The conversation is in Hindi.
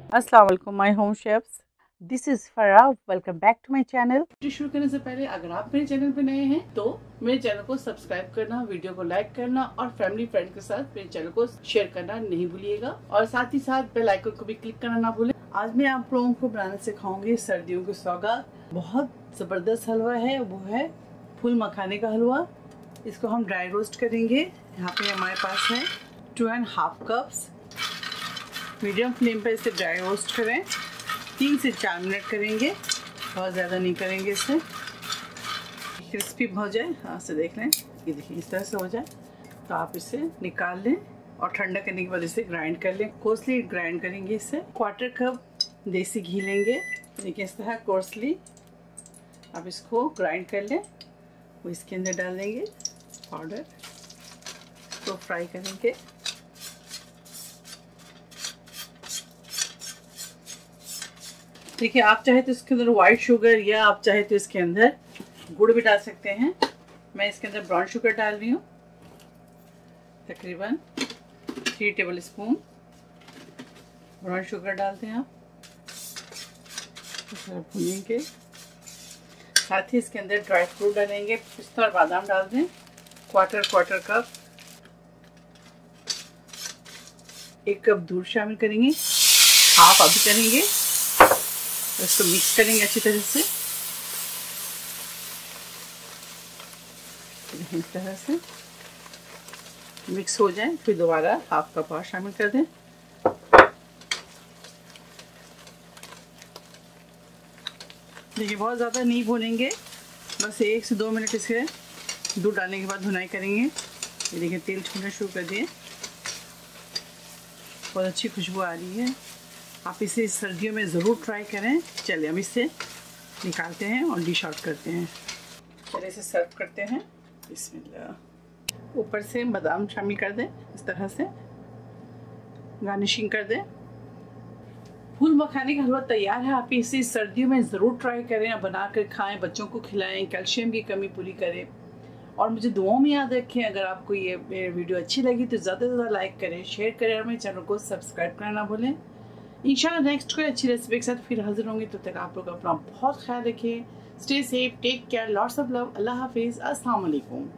अस्सलाम वालेकुम my home chefs, this is Farah. Welcome back to my channel. Video शुरू करने से पहले अगर आप मेरे चैनल पे नए हैं तो मेरे चैनल को सब्सक्राइब करना, वीडियो को लाइक करना और फैमिली फ्रेंड के साथ मेरे चैनल को शेयर करना नहीं भूलिएगा और साथ ही साथ बेल आइकन को भी क्लिक करना ना भूलें। आज मैं आप लोगों को बनाना सिखाऊंगी सर्दियों की सौगात। बहुत जबरदस्त हलवा है, वो है फूल मखाने का हलवा। इसको हम ड्राई रोस्ट करेंगे। यहाँ पे हमारे पास है 2.5 कप्स। मीडियम फ्लेम पर इसे ड्राई रोस्ट करें। 3 से 4 मिनट करेंगे, बहुत ज़्यादा नहीं करेंगे। इससे क्रिस्पी हो जाए, हाँ से देख लें, ये देखिए इस तरह से हो जाए तो आप इसे निकाल लें और ठंडा करने के बाद इसे ग्राइंड कर लें। कोर्सली ग्राइंड करेंगे। इससे 1/4 कप देसी घी लेंगे। देखिए इस तरह कोर्सली आप इसको ग्राइंड कर लें। वो इसके अंदर डाल देंगे पाउडर, तो फ्राई करेंगे। देखिए आप चाहे तो इसके अंदर वाइट शुगर या आप चाहे तो इसके अंदर गुड़ भी डाल सकते हैं। मैं इसके अंदर ब्राउन शुगर डाल रही हूँ, तकरीबन 3 टेबल स्पून ब्राउन शुगर डालते हैं आप। भूनेंगे। साथ ही इसके अंदर ड्राई फ्रूट डालेंगे। पिस्ता और बादाम डाल दें, 1/4 कप। 1 कप दूध शामिल करेंगे, हाफ अभी करेंगे। इसको मिक्स करेंगे अच्छी तरह से। इस तरह से मिक्स हो जाए फिर दोबारा 1/2 कप और शामिल कर दें। देखिए बहुत ज़्यादा नहीं भूनेंगे, बस 1 से 2 मिनट इसे दूध डालने के बाद भुनाई करेंगे। ये देखिए तेल छूना शुरू कर दिए, बहुत अच्छी खुशबू आ रही है। आप इसे सर्दियों में ज़रूर ट्राई करें। चलिए हम इसे निकालते हैं और डिश आउट करते हैं। चलिए इसे सर्व करते हैं। बिस्मिल्लाह। ऊपर से बादाम शामिल कर दें, इस तरह से गार्निशिंग कर दें। फूल मखाने का हलवा तैयार है। आप इसे सर्दियों में ज़रूर ट्राई करें और बना कर खाएँ, बच्चों को खिलाएं, कैल्शियम की कमी पूरी करें। और मुझे दुआओं में याद रखें। अगर आपको ये वीडियो अच्छी लगी तो ज़्यादा से ज़्यादा लाइक करें, शेयर करें और मेरे चैनल को सब्सक्राइब करना ना भूलें। इंशाल्लाह नेक्स्ट कोई अच्छी रेसिपी के साथ फिर हाजिर होंगे। तब तक आप लोग अपना बहुत ख्याल रखिए। Stay safe, take care, lots of love. अल्लाह हाफिज़, अस्सलाम वालेकुम।